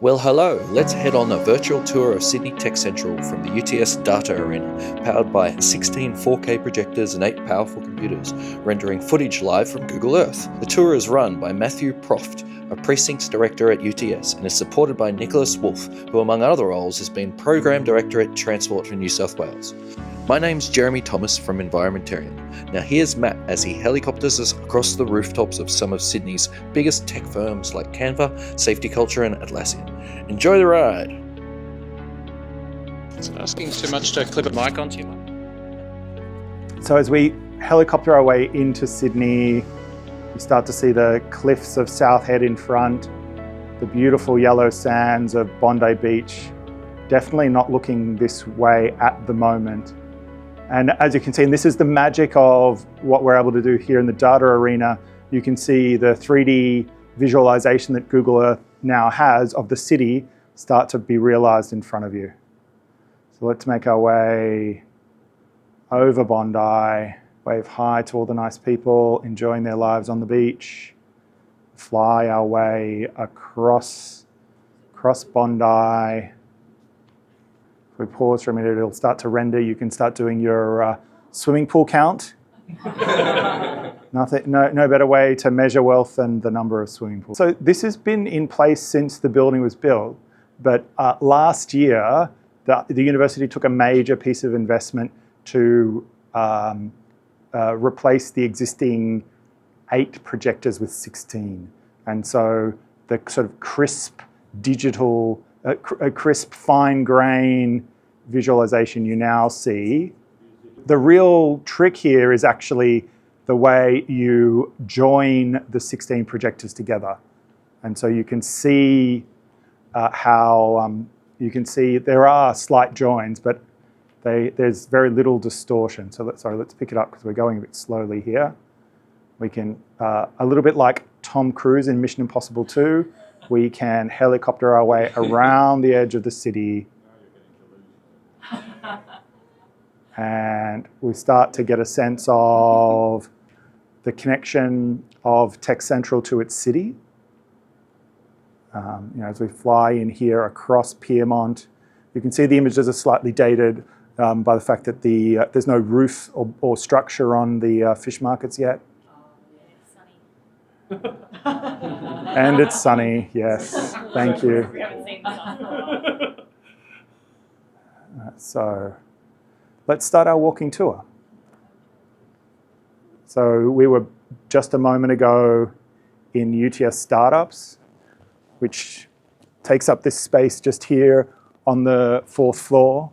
Well, hello. Let's head on a virtual tour of Sydney Tech Central from the UTS Data Arena, powered by 16 4K projectors and 8 powerful computers, rendering footage live from Google Earth. The tour is run by Matthew Proft, a Precincts Director at UTS, and is supported by Nicholas Wolff, who among other roles has been Program Director at Transport for New South Wales. My name's Jeremy Thomas from Environmentarian. Now here's Matt as he helicopters us across the rooftops of some of Sydney's biggest tech firms like Canva, SafetyCulture and Atlassian. Enjoy the ride! Is it asking too much to clip a mic onto you? So as we helicopter our way into Sydney, you start to see the cliffs of South Head in front, the beautiful yellow sands of Bondi Beach. Definitely not looking this way at the moment. And as you can see, and this is the magic of what we're able to do here in the data arena, you can see the 3D visualization that Google Earth now has of the city start to be realized in front of you. So let's make our way over Bondi, wave hi to all the nice people enjoying their lives on the beach, fly our way across Bondi. If we pause for a minute, it'll start to render. You can start doing your swimming pool count. No better way to measure wealth than the number of swimming pools. So this has been in place since the building was built, but last year the university took a major piece of investment to replace the existing 8 projectors with 16. And so the sort of crisp digital, crisp fine grain visualization you now see. The real trick here is actually the way you join the 16 projectors together. And so you can see how there are slight joins, but there's very little distortion. So let's pick it up because we're going a bit slowly here. We can, a little bit like Tom Cruise in Mission Impossible 2, we can helicopter our way around the edge of the city. And we start to get a sense of the connection of Tech Central to its city. As we fly in here across Piermont, you can see the images are slightly dated by the fact that there's no roof or structure on the fish markets yet. Oh, yeah, sunny. And it's sunny, yes. Thank you. We haven't seen the sun. So let's start our walking tour. So we were just a moment ago in UTS Startups, which takes up this space just here on the 4th floor.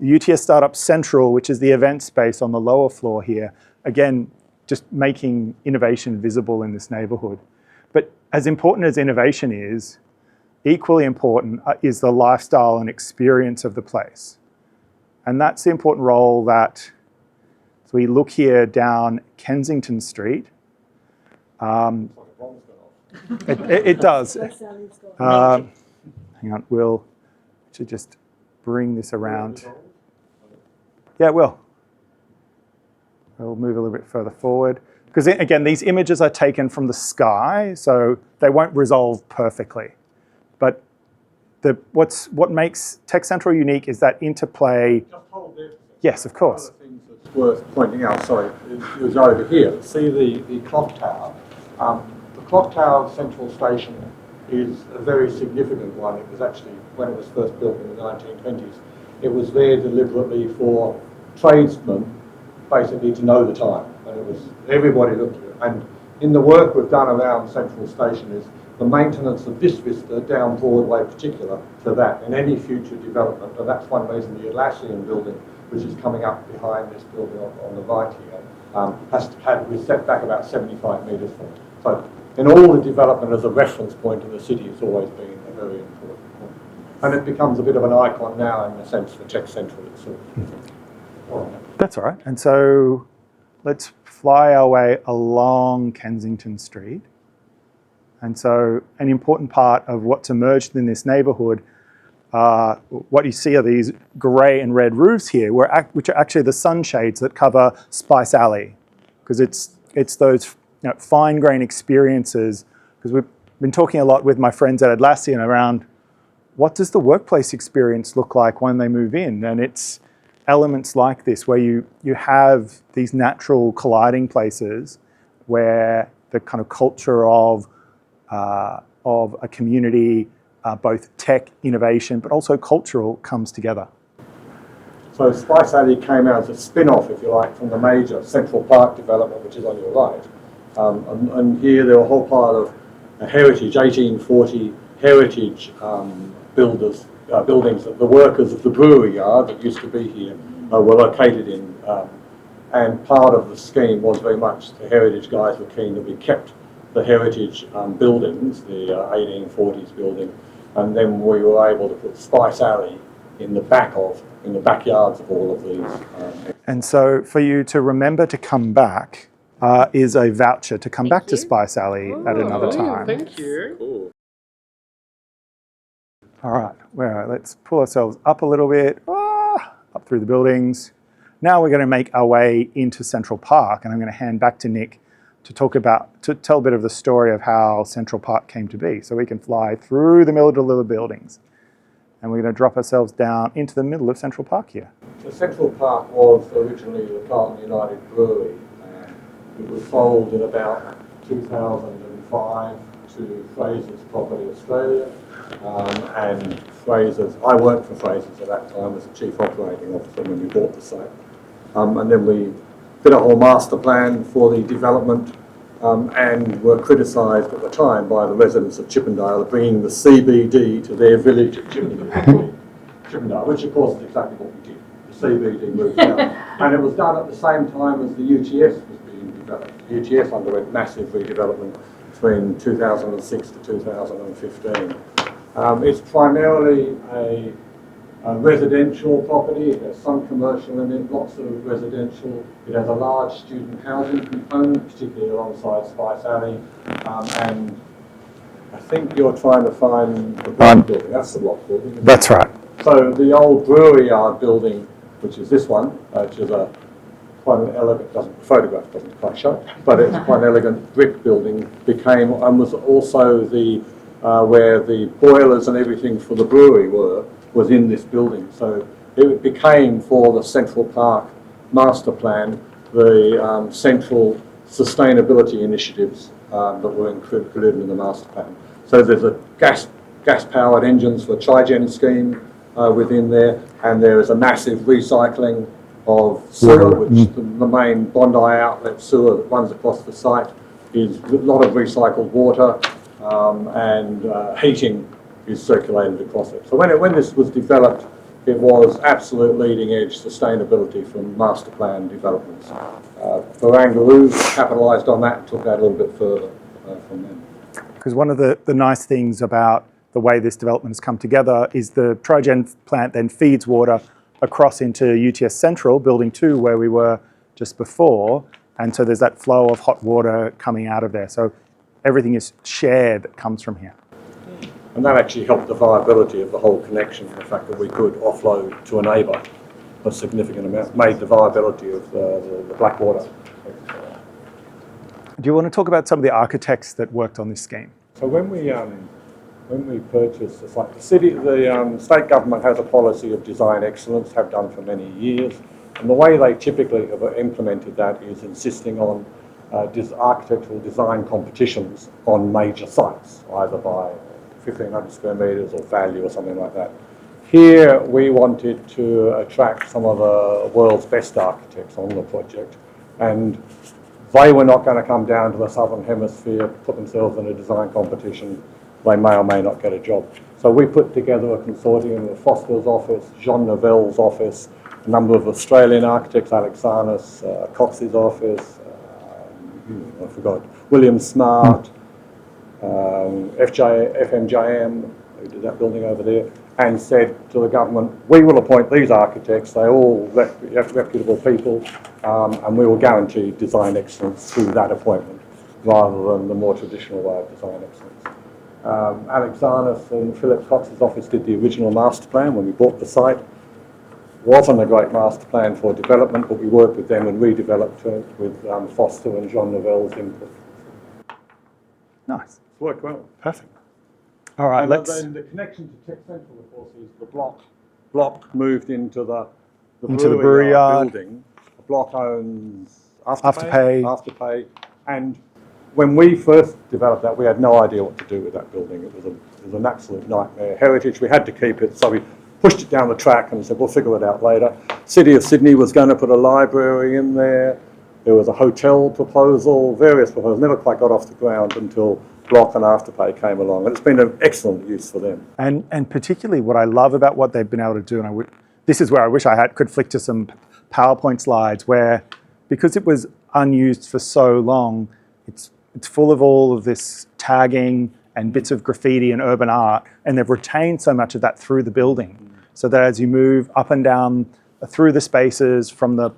UTS Startup Central, which is the event space on the lower floor here, again, just making innovation visible in this neighborhood. But as important as innovation is, equally important is the lifestyle and experience of the place. And that's the important role that, so we look here down Kensington Street. It does. Hang on, we'll should just bring this around. Yeah, it will. We'll move a little bit further forward. Because again, these images are taken from the sky, so they won't resolve perfectly. But what makes Tech Central unique is that interplay. Just hold there. Yes, of course. One of the things that's worth pointing out, sorry, is over here. See the clock tower. The clock tower of Central Station is a very significant one. It was actually, when it was first built in the 1920s, it was there deliberately for tradesmen, basically to know the time. And it was, everybody looked at it. And in the work we've done around Central Station is the maintenance of this vista down Broadway particular to that in any future development. And that's one reason the Atlassian building, which is coming up behind this building on the right here, we're set back about 75 metres from it. So in all the development as a reference point in the city, it's always been a very important point. And it becomes a bit of an icon now in a sense for Tech Central itself. That's all right. And so let's fly our way along Kensington Street. And so an important part of what's emerged in this neighborhood, what you see are these gray and red roofs here, which are actually the sunshades that cover Spice Alley. Because it's those fine grain experiences, because we've been talking a lot with my friends at Atlassian around what does the workplace experience look like when they move in? And it's elements like this where you have these natural colliding places where the kind of culture of a community, both tech, innovation, but also cultural, comes together. So Spice Alley came out as a spin-off, if you like, from the major Central Park development, which is on your right. And here there were a whole pile of heritage, 1840 heritage buildings that the workers of the brewery yard that used to be here were located in. And part of the scheme was very much the heritage guys were keen that we kept the heritage buildings, the 1840s building, and then we were able to put Spice Alley in the backyards of all of these. And so for you to remember to come back is a voucher to come back to Spice Alley at another time. Thank you. Cool. All right, well, let's pull ourselves up a little bit, up through the buildings. Now we're going to make our way into Central Park, and I'm going to hand back to Nick to tell a bit of the story of how Central Park came to be. So we can fly through the middle of the buildings. And we're going to drop ourselves down into the middle of Central Park here. So Central Park was originally the Carlton United Brewery. It was sold in about 2005 to Fraser's Property Australia. And Fraser's, I worked for Fraser's at that time as the Chief Operating Officer when we bought the site. And then we did a whole master plan for the development and were criticised at the time by the residents of Chippendale of bringing the CBD to their village at Chippendale, which of course is exactly what we did. The CBD moved down. And it was done at the same time as the UTS was being developed. UTS underwent massive redevelopment between 2006 to 2015. It's primarily a residential property. It has some commercial in it, lots of residential. It has a large student housing component, particularly alongside Spice Alley. And I think you're trying to find the block building. That's the block building. That's right. So the old brewery yard building, which is this one, which is quite an elegant, the photograph doesn't quite show, but it's quite an elegant brick building, became and was also the where the boilers and everything for the brewery was in this building. So it became, for the Central Park master plan, the central sustainability initiatives that were included in the master plan. So there's a gas-powered engines for Trigen scheme within there, and there is a massive recycling of sewer, which the main Bondi outlet sewer that runs across the site is a lot of recycled water, and heating is circulated across it. So when this was developed, it was absolute leading edge sustainability from master plan developments. Barangaroo capitalised on that and took that a little bit further from them. Because one of the nice things about the way this development has come together is the Trigen plant then feeds water across into UTS Central, Building 2, where we were just before. And so there's that flow of hot water coming out of there. So everything is shared that comes from here. And that actually helped the viability of the whole connection, the fact that we could offload to a neighbour a significant amount, made the viability of the Blackwater. Do you want to talk about some of the architects that worked on this scheme? So when we purchased the site, the state government has a policy of design excellence, have done for many years, and the way they typically have implemented that is insisting on architectural design competitions on major sites, either by 1,500 square metres or value or something like that. Here we wanted to attract some of the world's best architects on the project, and they were not going to come down to the Southern Hemisphere, put themselves in a design competition. They may or may not get a job. So we put together a consortium of Foster's office, Jean Nouvel's office, a number of Australian architects, Alexanis, Cox's office, I forgot, William Smart, FMJM, who did that building over there, and said to the government, we will appoint these architects, they're all reputable people, and we will guarantee design excellence through that appointment, rather than the more traditional way of design excellence. Alexanis and Philip Cox's office did the original master plan when we bought the site. Wasn't a great master plan for development, but we worked with them and redeveloped it with Foster and Jean Nouvel's input. Nice. Worked well. Perfect. All right, And let's... then the connection to Tech Central, of course, is the block moved into the brewery yard building. The block owns Afterpay. Afterpay. And when we first developed that, we had no idea what to do with that building. It was an absolute nightmare. Heritage, we had to keep it, so we pushed it down the track and said, we'll figure it out later. City of Sydney was going to put a library in there. There was a hotel proposal, various proposals, never quite got off the ground until Block and Afterpay came along. And it's been an excellent use for them. And particularly what I love about what they've been able to do, and this is where I wish I could flick to some PowerPoint slides where, because it was unused for so long, it's full of all of this tagging and bits of graffiti and urban art, and they've retained so much of that through the building, so that as you move up and down through the spaces from the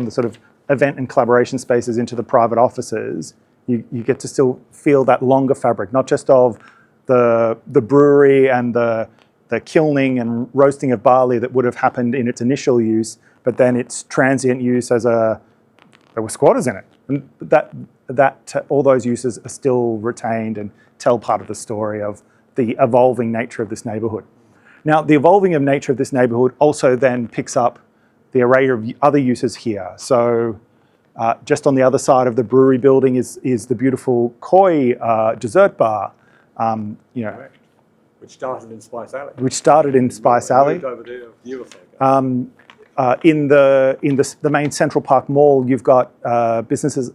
sort of event and collaboration spaces into the private offices, you get to still feel that longer fabric, not just of the brewery and the kilning and roasting of barley that would have happened in its initial use, but then its transient use as there were squatters in it. And that all those uses are still retained and tell part of the story of the evolving nature of this neighbourhood. Now, the evolving of nature of this neighbourhood also then picks up the array of other uses here. So just on the other side of the brewery building is the beautiful Koi dessert bar. Correct. Which started in Spice Alley. Moved over there a year or so ago. In the main Central Park Mall, you've got businesses,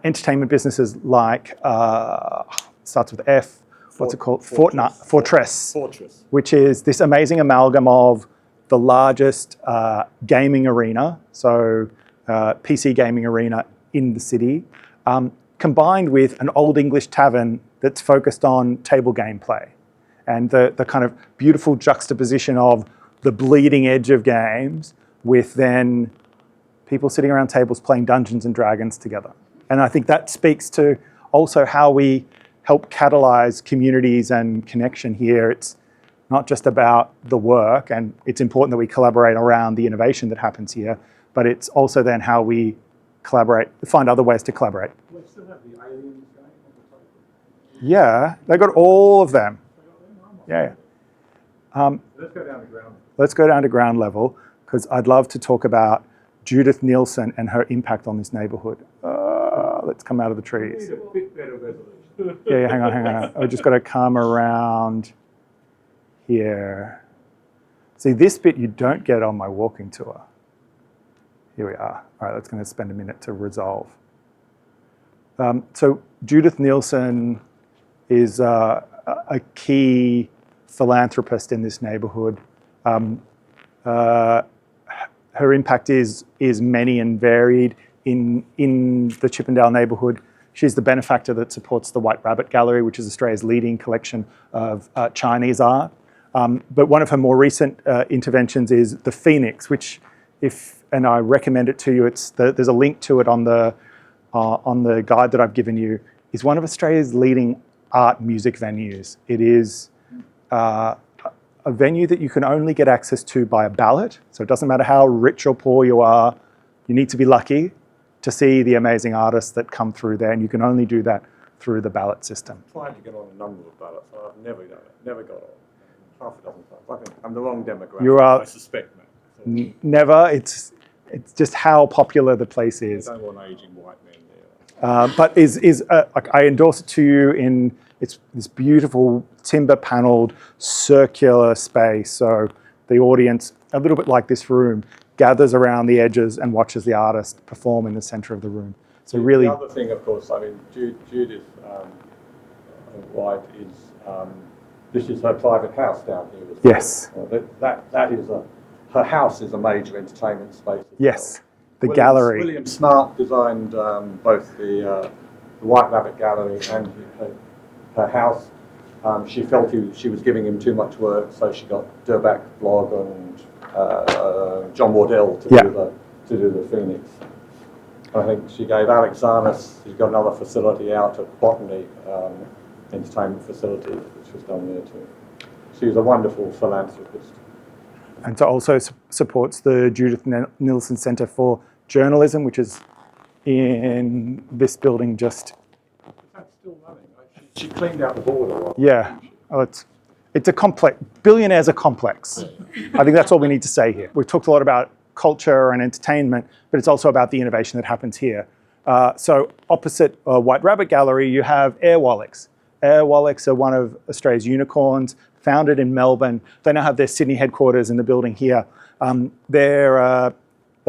entertainment businesses like, starts with F, what's it called? Fortress, which is this amazing amalgam of the largest gaming arena, so PC gaming arena in the city, combined with an old English tavern that's focused on table game play. And the kind of beautiful juxtaposition of the bleeding edge of games with then people sitting around tables playing Dungeons and Dragons together. And I think that speaks to also how we help catalyze communities and connection here. It's not just about the work, and it's important that we collaborate around the innovation that happens here, but it's also then how we collaborate, find other ways to collaborate. Do they still have the aliens going on the top? Yeah, they got all of them. Yeah. Let's go down to ground. Let's go down to ground level, because I'd love to talk about Judith Nielsen and her impact on this neighbourhood. Let's come out of the trees. We need a bit better resolution. Yeah, hang on. I've just got to come around here. See, this bit you don't get on my walking tour. Here we are. All right, that's going to spend a minute to resolve. So Judith Nielsen is a key philanthropist in this neighbourhood. Her impact is many and varied in the Chippendale neighbourhood. She's the benefactor that supports the White Rabbit Gallery, which is Australia's leading collection of Chinese art. But one of her more recent interventions is the Phoenix, which, and I recommend it to you, there's a link to it on the guide that I've given you, is one of Australia's leading art music venues. It is a venue that you can only get access to by a ballot. So it doesn't matter how rich or poor you are, you need to be lucky to see the amazing artists that come through there, and you can only do that through the ballot system. I've tried to get on a number of ballots, but I've never done it. Never got on. Half a dozen times. I think I'm the wrong demographic. You are. I suspect, Matt. Never. It's just how popular the place is. I don't want aging white men there. But I endorse it to you in it's this beautiful timber-panelled circular space. So the audience, a little bit like this room, gathers around the edges and watches the artist perform in the centre of the room. So really, the other thing, of course, I mean, Judith White is. This is her private house down here as well. Yes. That is her house is a major entertainment space. Yes, the gallery. William Smart designed both the White Rabbit Gallery and her house. She felt she was giving him too much work, so she got Durback Blog and John Wardell to do the Phoenix. I think she gave Alex Zarnes, she's got another facility out at Botany, entertainment facility, which was done there too. She was a wonderful philanthropist. And so also supports the Judith Nielsen Centre for Journalism, which is in this building just... That's still running. She cleaned out the border. Yeah, oh, it's a complex, billionaires are complex. I think that's all we need to say here. We've talked a lot about culture and entertainment, but it's also about the innovation that happens here. So opposite White Rabbit Gallery, you have Airwallex. Airwallex are one of Australia's unicorns, founded in Melbourne. They now have their Sydney headquarters in the building here. They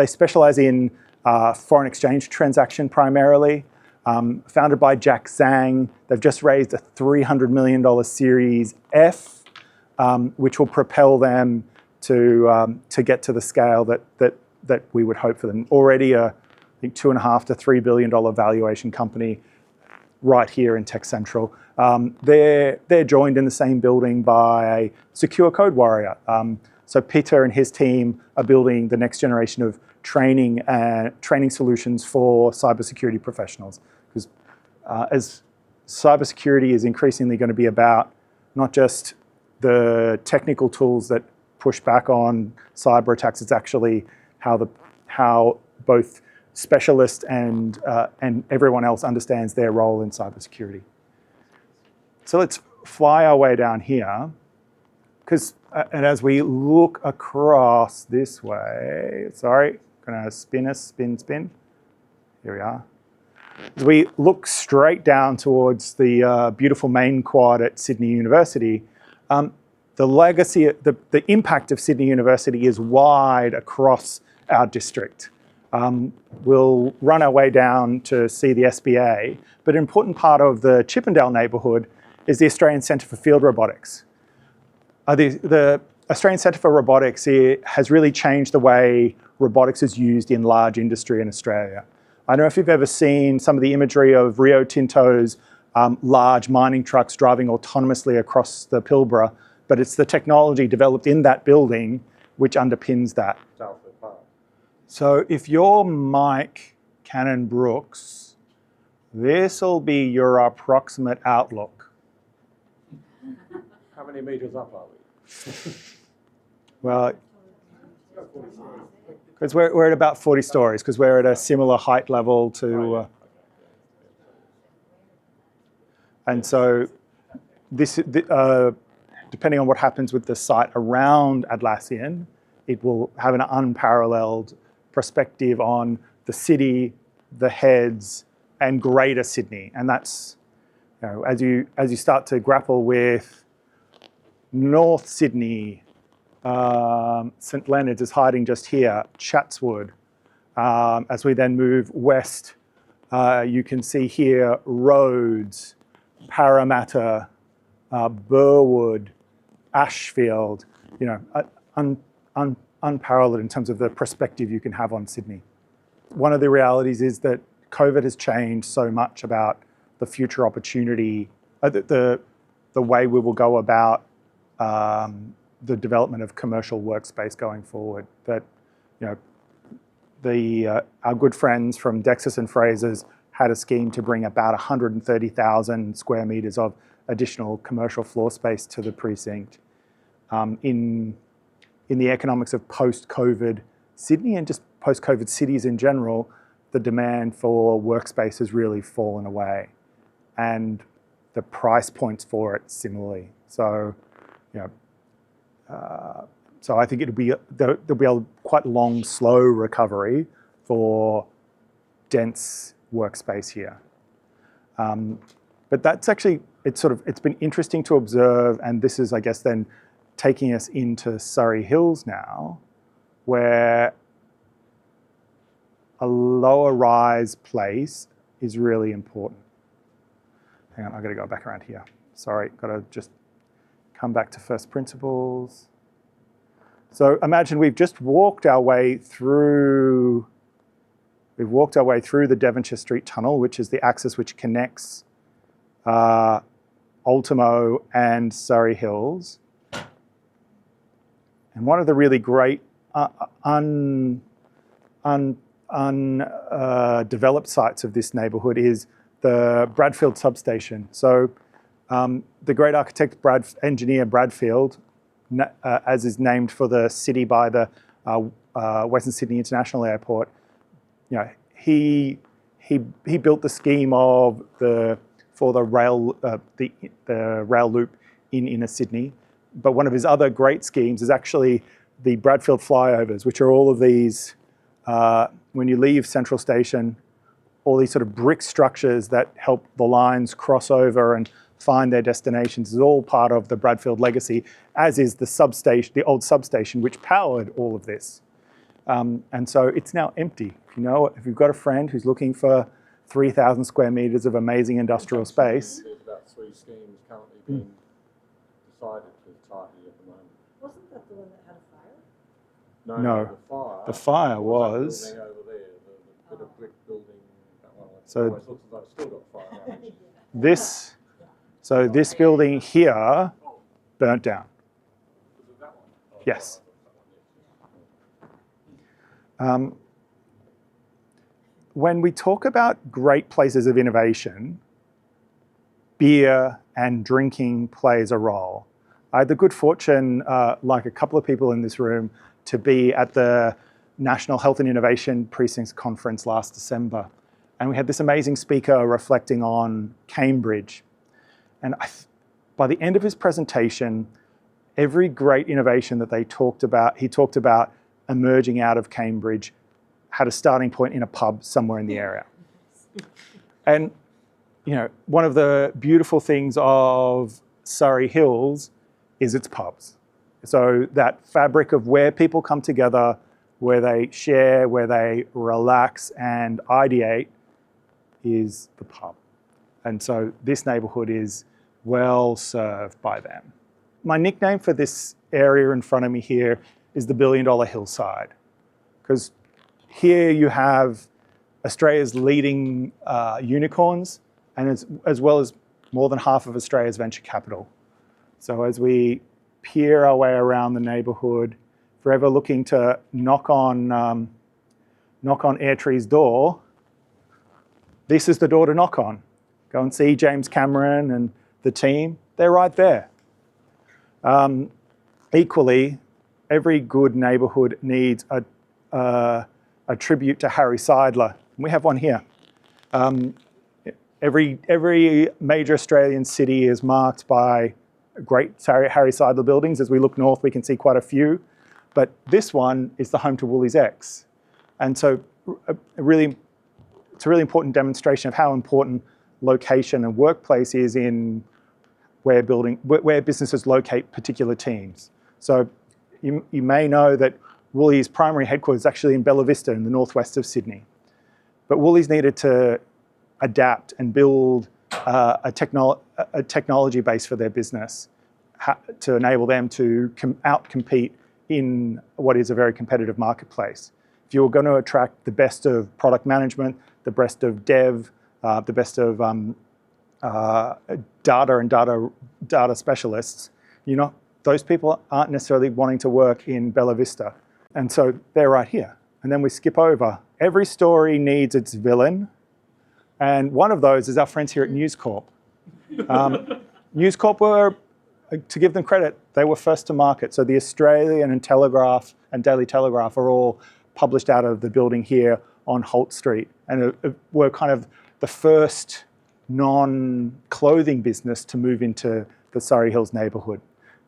specialize in foreign exchange transaction primarily. Founded by Jack Zhang. They've just raised a $300 million Series F, which will propel them to get to the scale that we would hope for them. Already I think $2.5 to $3 billion valuation company right here in Tech Central. They're joined in the same building by a secure code warrior. So Peter and his team are building the next generation of training solutions for cybersecurity professionals. Because as cybersecurity is increasingly going to be about not just the technical tools that push back on cyber attacks, it's actually how both specialists and everyone else understands their role in cybersecurity. So let's fly our way down here, and as we look across this way, sorry, gonna spin. Here we are. As we look straight down towards the beautiful main quad at Sydney University, the legacy, the impact of Sydney University is wide across our district. We'll run our way down to see the SBA, but an important part of the Chippendale neighbourhood is the Australian Centre for Field Robotics. The Australian Centre for Robotics has really changed the way robotics is used in large industry in Australia. I don't know if you've ever seen some of the imagery of Rio Tinto's large mining trucks driving autonomously across the Pilbara, but it's the technology developed in that building which underpins that. So if you're Mike Cannon-Brooks, this will be your approximate outlook. How many meters up are we? Well, because we're at about 40 stories, because we're at a similar height level to... and so this, depending on what happens with the site around Atlassian, it will have an unparalleled perspective on the city, the heads, and greater Sydney. And that's, as you start to grapple with North Sydney, St Leonard's is hiding just here, Chatswood. As we then move west, you can see here Rhodes, Parramatta, Burwood, Ashfield, unparalleled in terms of the perspective you can have on Sydney. One of the realities is that COVID has changed so much about the future opportunity, the way we will go about the development of commercial workspace going forward. That, our good friends from Dexus and Fraser's had a scheme to bring about 130,000 square meters of additional commercial floor space to the precinct. In the economics of post-COVID Sydney and just post-COVID cities in general, the demand for workspace has really fallen away, and the price points for it similarly. So, so I think there'll be a quite long, slow recovery for dense workspace here. But that's actually, it's been interesting to observe, and this is, I guess, then taking us into Surry Hills now, where a lower rise place is really important. Hang on, I've got to go back around here. Sorry, got to just come back to first principles. So imagine we've just walked our way through, the Devonshire Street Tunnel, which is the axis which connects Ultimo and Surry Hills. And one of the really great undeveloped sites of this neighbourhood is the Bradfield substation. So the great architect, engineer Bradfield, as is named for the city by the Western Sydney International Airport, he built the scheme of the for the rail loop in inner Sydney. But one of his other great schemes is actually the Bradfield flyovers, which are all of these, when you leave Central Station, all these sort of brick structures that help the lines cross over and find their destinations is all part of the Bradfield legacy, as is the substation, the old substation, which powered all of this. And so it's now empty. If you've got a friend who's looking for 3,000 square meters of amazing industrial space. There's about 3 schemes currently being decided to tightly at the moment. Wasn't that the one that had a fire? No, the fire was. That building over there, the bit of brick building. That one So always looks as though it's still got fire. This building here burnt down. Is it that one? Yes. When we talk about great places of innovation, beer and drinking plays a role. I had the good fortune, like a couple of people in this room, to be at the National Health and Innovation Precincts Conference last December. And we had this amazing speaker reflecting on Cambridge. And by the end of his presentation, every great innovation that he talked about emerging out of Cambridge had a starting point in a pub somewhere in the area. And one of the beautiful things of Surry Hills is its pubs. So that fabric of where people come together, where they share, where they relax and ideate is the pub. And so this neighborhood is well served by them. My nickname for this area in front of me here is the $1 billion hillside, because here you have Australia's leading unicorns, and as well as more than half of Australia's venture capital. So as we peer our way around the neighbourhood, if we're ever looking to knock on Airtree's door, this is the door to knock on. Go and see James Cameron and the team. They're right there. Equally, every good neighbourhood needs a tribute to Harry Seidler. We have one here. Every major Australian city is marked by great Harry Seidler buildings. As we look north, we can see quite a few. But this one is the home to WooliesX. And so it's a really important demonstration of how important location and workplace is in where businesses locate particular teams. So you may know that Woolies' primary headquarters is actually in Bella Vista in the northwest of Sydney. But Woolies needed to adapt and build a technology base for their business to enable them to outcompete in what is a very competitive marketplace. If you were going to attract the best of product management, the best of dev, the best of data and data specialists, those people aren't necessarily wanting to work in Bella Vista. And so they're right here. And then we skip over. Every story needs its villain. And one of those is our friends here at News Corp. News Corp were, to give them credit, they were first to market. So the Australian and Telegraph and Daily Telegraph are all published out of the building here on Holt Street, and were kind of the first non-clothing business to move into the Surry Hills neighbourhood.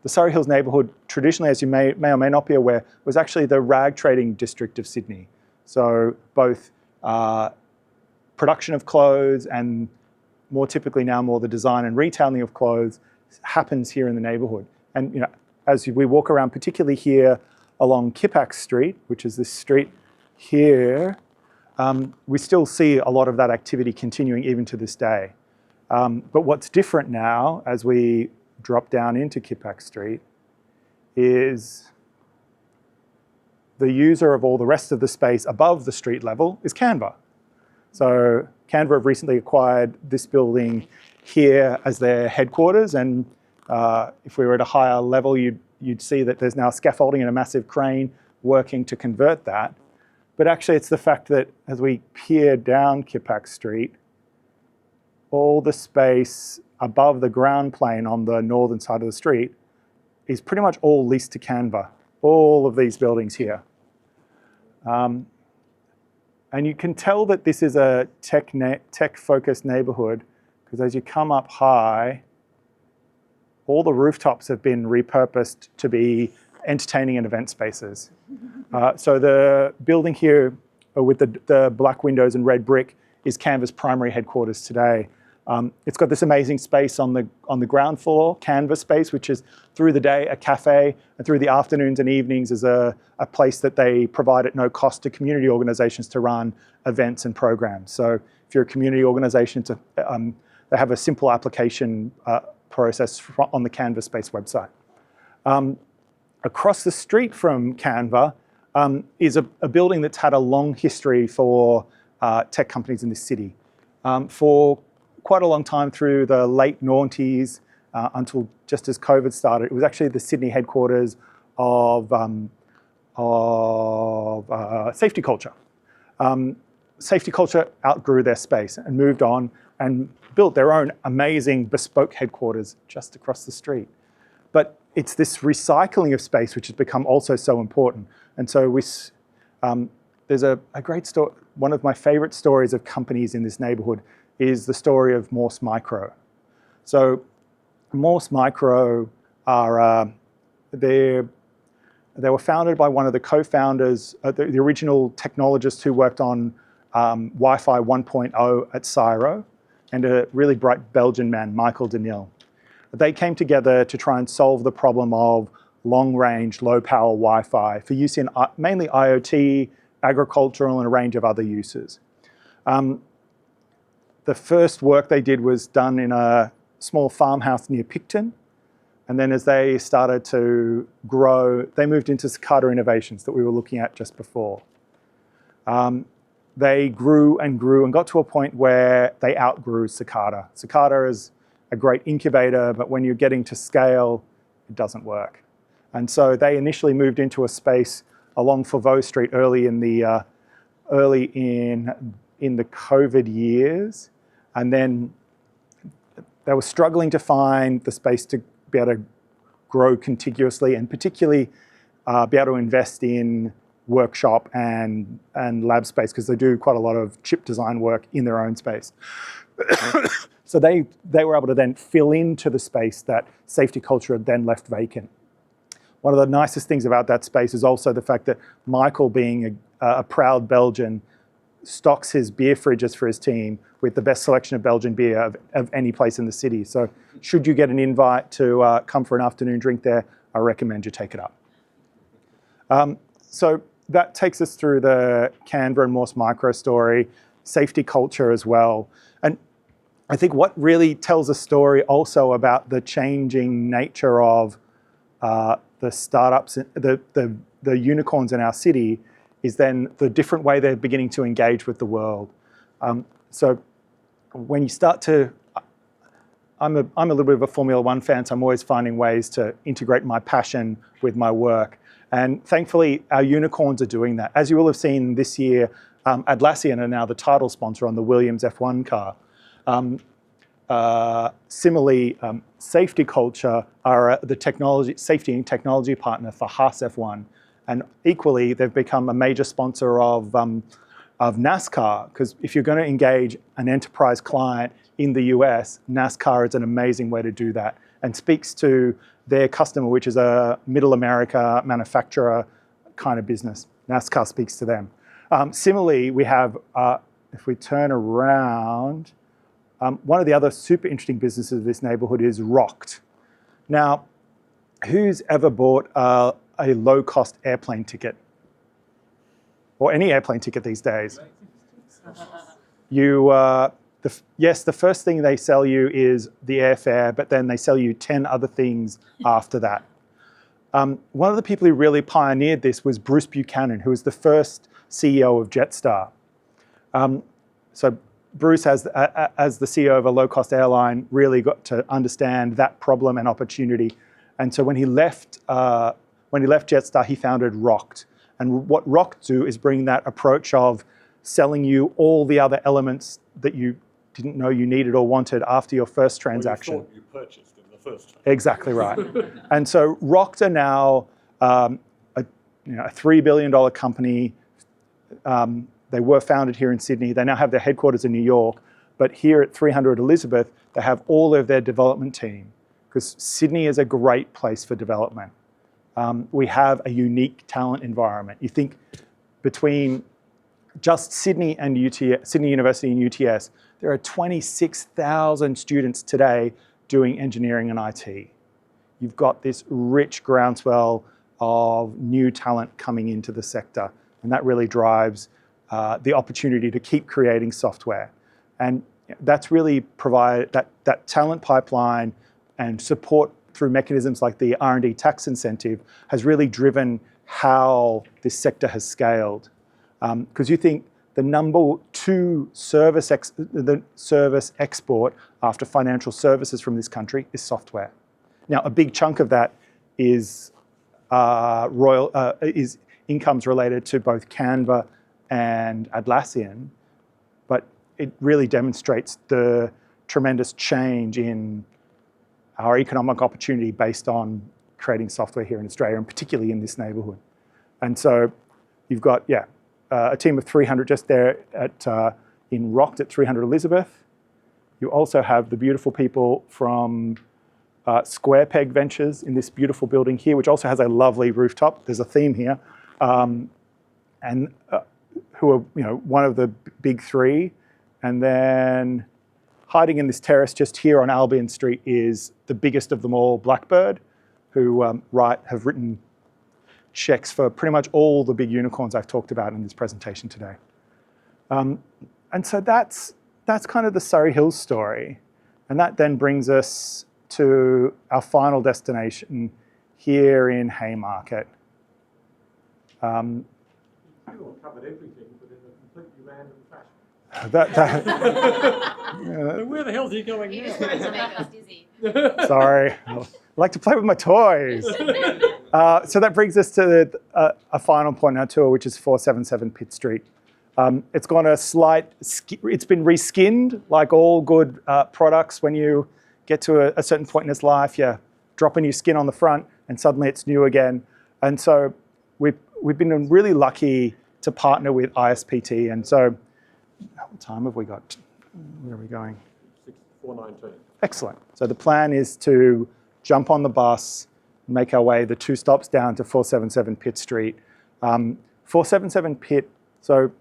The Surry Hills neighbourhood, traditionally, as you may or may not be aware, was actually the rag trading district of Sydney. So both production of clothes and more typically now more the design and retailing of clothes happens here in the neighbourhood. And as we walk around, particularly here along Kippax Street, which is this street here, we still see a lot of that activity continuing even to this day. But what's different now, as we drop down into Kippax Street, is the user of all the rest of the space above the street level is Canva. So Canva have recently acquired this building here as their headquarters, and if we were at a higher level, you'd see that there's now scaffolding and a massive crane working to convert that. But actually it's the fact that as we peer down Kippax Street, all the space above the ground plane on the northern side of the street is pretty much all leased to Canva, all of these buildings here. And you can tell that this is a tech-focused neighborhood because as you come up high, all the rooftops have been repurposed to be entertaining and event spaces. So the building here with the black windows and red brick is Canva's primary headquarters today. It's got this amazing space on the ground floor, Canva space, which is through the day a cafe, and through the afternoons and evenings is a place that they provide at no cost to community organizations to run events and programs. So if you're a community organization, they have a simple application process on the Canva space website. Across the street from Canva is a building that's had a long history for tech companies in this city. For quite a long time through the late noughties until just as COVID started, it was actually the Sydney headquarters of SafetyCulture. SafetyCulture outgrew their space and moved on and built their own amazing bespoke headquarters just across the street. But it's this recycling of space which has become also so important. And so there's a great story. One of my favorite stories of companies in this neighborhood is the story of Morse Micro. So Morse Micro are, they were founded by one of the co-founders, the original technologists who worked on Wi-Fi 1.0 at Cyro, and a really bright Belgian man, Michael Denil. They came together to try and solve the problem of long-range, low-power Wi-Fi for use in mainly IoT, agricultural, and a range of other uses. The first work they did was done in a small farmhouse near Picton. And then as they started to grow, they moved into Cicada Innovations that we were looking at just before. They grew and got to a point where they outgrew Cicada. Cicada is a great incubator, but when you're getting to scale, it doesn't work. And so they initially moved into a space along Foveaux Street early in the COVID years, and then they were struggling to find the space to be able to grow contiguously, and particularly be able to invest in workshop and lab space, because they do quite a lot of chip design work in their own space. So they were able to then fill into the space that SafetyCulture had then left vacant. One of the nicest things about that space is also the fact that Michael, being a proud Belgian, stocks his beer fridges for his team with the best selection of Belgian beer of any place in the city. So should you get an invite to come for an afternoon drink there, I recommend you take it up. So that takes us through the Canva and Morse Micro story, SafetyCulture as well. And I think what really tells a story also about the changing nature of the startups, the unicorns in our city, is then the different way they're beginning to engage with the world. So when you start to, I'm a little bit of a Formula One fan, so I'm always finding ways to integrate my passion with my work. And thankfully, our unicorns are doing that. As you will have seen this year, Atlassian are now the title sponsor on the Williams F1 car. Similarly, SafetyCulture are the safety and technology partner for Haas F1. And equally, they've become a major sponsor of NASCAR, because if you're going to engage an enterprise client in the US, NASCAR is an amazing way to do that, and speaks to their customer, which is a middle America manufacturer kind of business. NASCAR speaks to them. Similarly, we have, if we turn around, one of the other super interesting businesses of this neighborhood is Rocked. Now, who's ever bought a low-cost airplane ticket? Or any airplane ticket these days? Yes, the first thing they sell you is the airfare, but then they sell you 10 other things after that. One of the people who really pioneered this was Bruce Buchanan, who was the first CEO of Jetstar. So Bruce, as the CEO of a low-cost airline, really got to understand that problem and opportunity. And so when he left Jetstar, he founded Rocked. And what Rocked do is bring that approach of selling you all the other elements that you didn't know you needed or wanted after your first transaction. Or you thought you purchased in the first time. Exactly right. And so Rocked are now a $3 billion company. They were founded here in Sydney. They now have their headquarters in New York. But here at 300 Elizabeth, they have all of their development team, because Sydney is a great place for development. We have a unique talent environment. You think between just Sydney and UTS, Sydney University and UTS, there are 26,000 students today doing engineering and IT. You've got this rich groundswell of new talent coming into the sector, and that really drives the opportunity to keep creating software. And that's really provided that talent pipeline and support through mechanisms like the R&D tax incentive has really driven how this sector has scaled. Because you think the number 2 service export after financial services from this country is software. Now, a big chunk of that is incomes related to both Canva and Atlassian, but it really demonstrates the tremendous change in our economic opportunity based on creating software here in Australia, and particularly in this neighbourhood. And so you've got, a team of 300 just there in Rocked at 300 Elizabeth. You also have the beautiful people from Square Peg Ventures in this beautiful building here, which also has a lovely rooftop. There's a theme here. And who are one of the big 3. And then hiding in this terrace just here on Albion Street is the biggest of them all, Blackbird, who have written checks for pretty much all the big unicorns I've talked about in this presentation today. And so that's kind of the Surry Hills story. And that then brings us to our final destination here in Haymarket. You all covered everything, but in a completely random fashion. Where the hell are you going You now? just wanted to make us dizzy. Sorry, I like to play with my toys. So that brings us to a final point in our tour, which is 477 Pitt Street. It's gone it's been reskinned, like all good products. When you get to a certain point in its life, you drop a new skin on the front, and suddenly it's new again. And so we've been really lucky to partner with ISPT. And so, what time have we got? Where are we going? 419. Excellent. So the plan is to jump on the bus, make our way the 2 stops down to 477 Pitt Street. 477 Pitt, so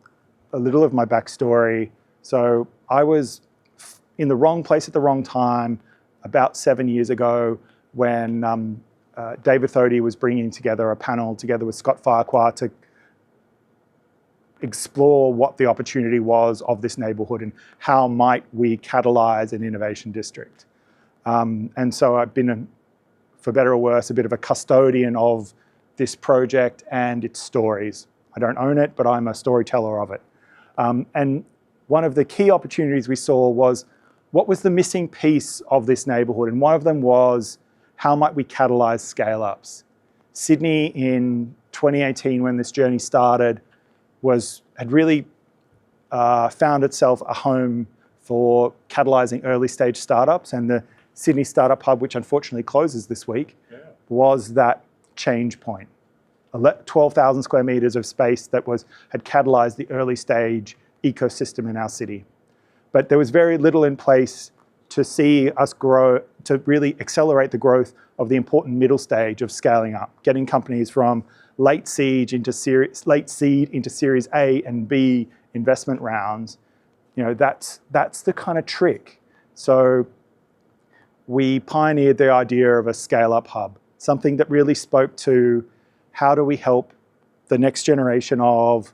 a little of my backstory. So I was in the wrong place at the wrong time about 7 years ago when David Thodey was bringing together a panel together with Scott Farquhar to explore what the opportunity was of this neighbourhood and how might we catalyse an innovation district. And so I've been, for better or worse, a bit of a custodian of this project and its stories. I don't own it, but I'm a storyteller of it. And one of the key opportunities we saw was what was the missing piece of this neighbourhood, and one of them was how might we catalyse scale-ups. Sydney in 2018, when this journey started, had really found itself a home for catalysing early stage startups, and the Sydney Startup Hub, which unfortunately closes this week, was that change point. 12,000 square metres of space that had catalysed the early stage ecosystem in our city. But there was very little in place to see us grow, to really accelerate the growth of the important middle stage of scaling up, getting companies from late seed into Series A and B investment rounds. That's the kind of trick. So we pioneered the idea of a scale-up hub, something that really spoke to how do we help the next generation of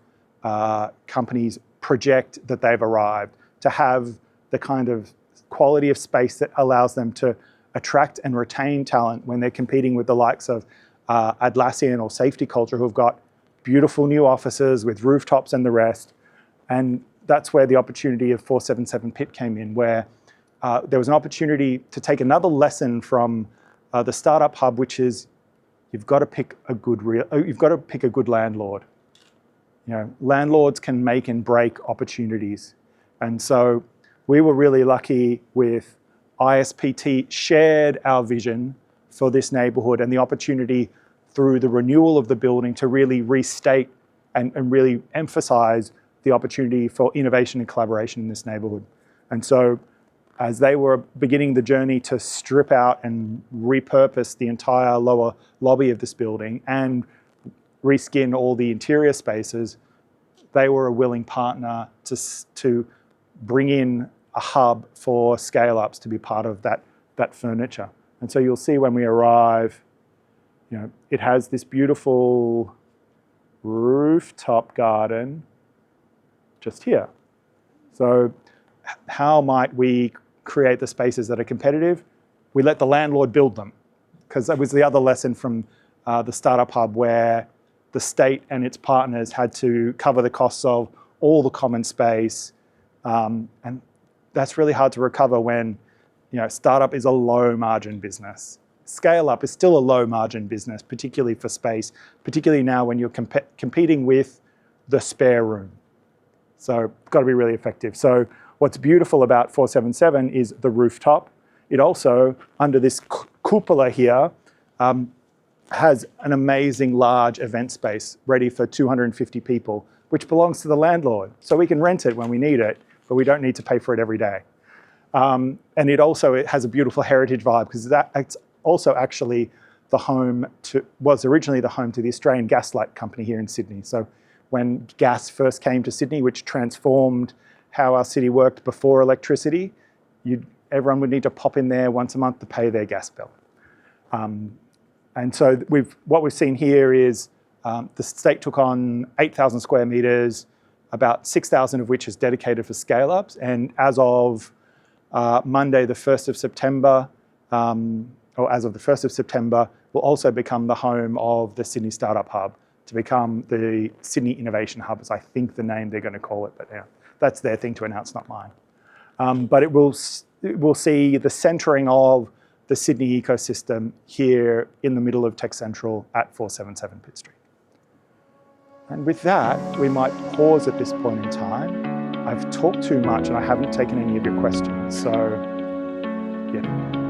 companies project that they've arrived, to have the kind of quality of space that allows them to attract and retain talent when they're competing with the likes of Atlassian or SafetyCulture, who've got beautiful new offices with rooftops and the rest. And that's where the opportunity of 477 Pitt came in, where there was an opportunity to take another lesson from the startup hub, which is you've got to pick a good landlord. Landlords can make and break opportunities. And so we were really lucky with ISPT shared our vision for this neighbourhood and the opportunity through the renewal of the building to really restate and really emphasise the opportunity for innovation and collaboration in this neighbourhood. And so as they were beginning the journey to strip out and repurpose the entire lower lobby of this building and reskin all the interior spaces, they were a willing partner to bring in a hub for scale-ups to be part of that furniture. And so you'll see when we arrive, it has this beautiful rooftop garden just here. So how might we create the spaces that are competitive? We let the landlord build them, because that was the other lesson from the Startup Hub, where the state and its partners had to cover the costs of all the common space. And that's really hard to recover when startup is a low margin business. Scale up is still a low margin business, particularly for space, particularly now when you're competing with the spare room. So got to be really effective. So what's beautiful about 477 is the rooftop. It also, under this cupola here, has an amazing large event space ready for 250 people, which belongs to the landlord. So we can rent it when we need it, but we don't need to pay for it every day. And it has a beautiful heritage vibe, because it's also actually was originally the home to the Australian Gaslight Company here in Sydney. So when gas first came to Sydney, which transformed how our city worked before electricity, everyone would need to pop in there once a month to pay their gas bill. And so what we've seen here is the state took on 8,000 square meters, about 6,000 of which is dedicated for scale-ups. And as of Monday, the 1st of September, or as of the 1st of September, will also become the home of the Sydney Startup Hub, to become the Sydney Innovation Hub, is I think the name they're going to call it, but yeah, that's their thing to announce, not mine. But it will see the centering of the Sydney ecosystem here in the middle of Tech Central at 477 Pitt Street. And with that, we might pause at this point in time. I've talked too much and I haven't taken any of your questions, so yeah.